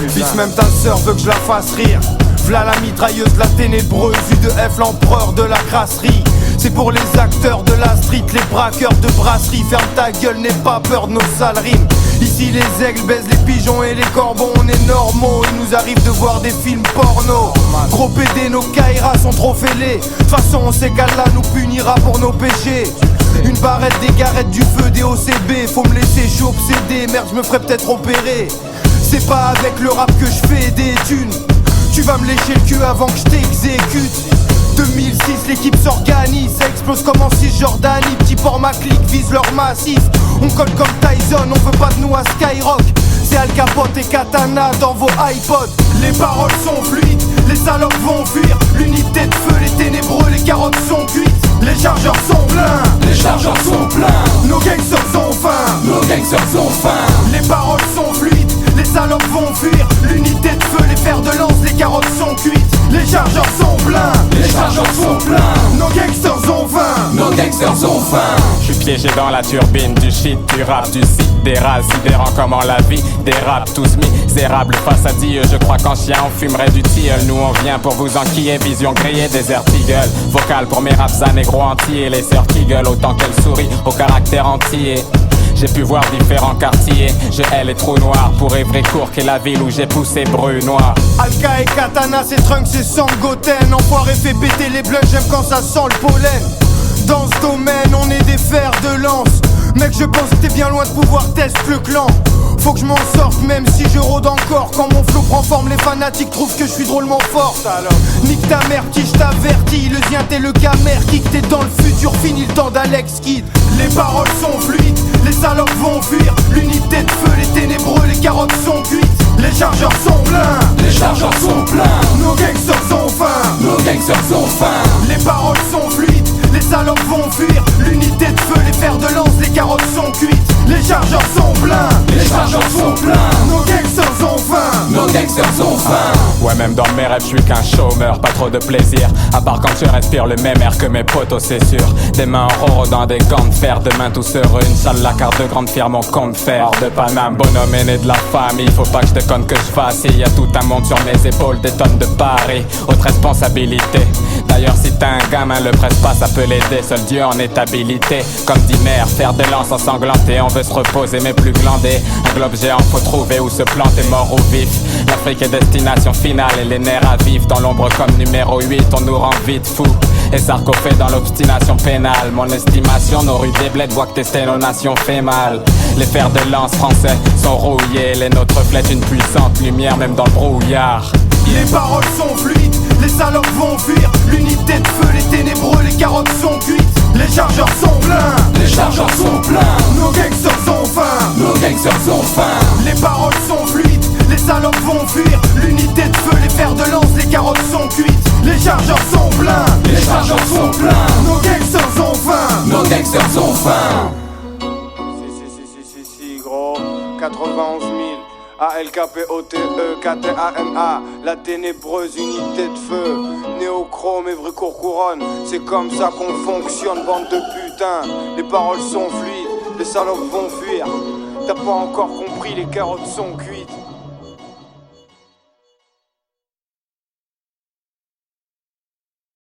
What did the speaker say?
Fils, même ta sœur veut que je la fasse rire. V'là la mitrailleuse, la ténébreuse, U2F, l'empereur de la crasserie. C'est pour les acteurs de la street, les braqueurs de brasserie. Ferme ta gueule, n'aie pas peur de nos sales rimes. Ici les aigles baisent les pigeons et les corbeaux, on est normaux. Il nous arrive de voir des films porno. Gros PD, nos kairas sont trop fêlés. De toute façon on sait qu'Allah nous punira pour nos péchés. Une barrette, des garettes, du feu, des OCB. Faut me laisser, je suis obsédé, merde je me ferais peut-être opérer. C'est pas avec le rap que je fais des thunes. Tu vas me lécher le cul avant que je t'exécute. 2006, l'équipe s'organise, ça explose comme en Cisjordanie. Petit format clic vise leur massif. On colle comme Tyson, on veut pas de nous à Skyrock. C'est Al Capote et Katana dans vos iPods. Les paroles sont fluides, les salopes vont fuir. L'unité de feu, les ténébreux, les carottes sont cuites. Les chargeurs sont pleins, les chargeurs sont pleins. Nos gangsters ont faim, nos gangsters ont faim. Les paroles sont fluides, les salopes vont fuir. L'unité de feu, les fers de lance, les carottes sont cuites. Les chargeurs sont pleins, les chargeurs sont pleins. Nos gangsters ont faim, nos gangsters ont faim. Je suis piégé dans la turbine du shit, du rap, du site, des rats sidérant comment la vie dérape. Tous misérables face à Dieu, je crois qu'en chien on fumerait du tilleul. Nous on vient pour vous enquiller, vision grillée, désert eagle. Vocal pour mes raps à négro entier, les sœurs qui gueulent autant qu'elles sourient au caractère entier. J'ai pu voir différents quartiers, je hais les trous noirs. Pour Évry-Court qui est la ville où j'ai poussé Brunois. Alka et Katana, c'est Trunks et Sangoten. Enfoiré fait péter les blunts, j'aime quand ça sent le pollen. Dans ce domaine, on est des fers de lance. Mec, je pense que t'es bien loin de pouvoir tester le clan. Faut que je m'en sorte même si je rôde encore. Quand mon flow prend forme, les fanatiques trouvent que je suis drôlement fort. Nique ta mère, petit, je t'avertis. Le zien t'es le camère, kick t'es dans le futur. Fini le temps d'Alex Kidd. Les paroles sont fluides, les salopes vont fuir. L'unité de feu, les ténébreux, les carottes sont cuites. Les chargeurs sont pleins, les chargeurs sont pleins. Nos gangsters ont faim, nos gangsters ont faim. Les paroles sont fluides, les salopes vont fuir. L'unité de feu, les fers de lance, les carottes sont cuites. Les chargeurs sont pleins, les chargeurs sont pleins. Nos gangsters ont faim, nos gangsters ont faim. Ouais, même dans mes rêves, je suis qu'un chômeur, pas trop de plaisir. À part quand je respire le même air que mes potos, c'est sûr. Des mains en roro dans des gants de fer, demain tous heureux. Inch'Allah, carte de grande firme, mon compte fer. Hors de Paname, bonhomme aîné de la famille. Faut pas que je déconne que je fasse. Il y a tout un monde sur mes épaules, des tonnes de paris, haute responsabilité. D'ailleurs, si t'as un gamin, le presse pas, ça peut l'aider. Seul Dieu en est habilité. Comme dit mère, faire des lances ensanglantés. On veut se reposer, mais plus glander. Un globe géant, faut trouver où se planter, mort ou vif. L'Afrique est destination finale et les nerfs à vivre. Dans l'ombre comme numéro 8, on nous rend vite fou. Et Sarko fait dans l'obstination pénale. Mon estimation, nos rues des bleds voient que tester nos nations fait mal. Les fers de lance français sont rouillés. Les nôtres reflètent une puissante lumière, même dans le brouillard. Les paroles sont fluides, les salopes vont fuir. L'unité de feu, les ténébreux, les carottes sont cuites. Les chargeurs sont pleins, les chargeurs sont pleins. Nos gangsters ont faim, nos gangsters ont faim. Les paroles sont fluides, les salopes vont fuir. L'unité de feu, les fers de lance, les carottes sont cuites. Les chargeurs sont pleins, les chargeurs sont pleins. Nos gangsters ont faim, nos gangsters ont faim. Si gros, 91 000 ALKPOTE, KTANA, la ténébreuse unité de feu. Néochrome, Évry-Court couronne, c'est comme ça qu'on fonctionne, bande de putains. Les paroles sont fluides, les salopes vont fuir. T'as pas encore compris, les carottes sont cuites.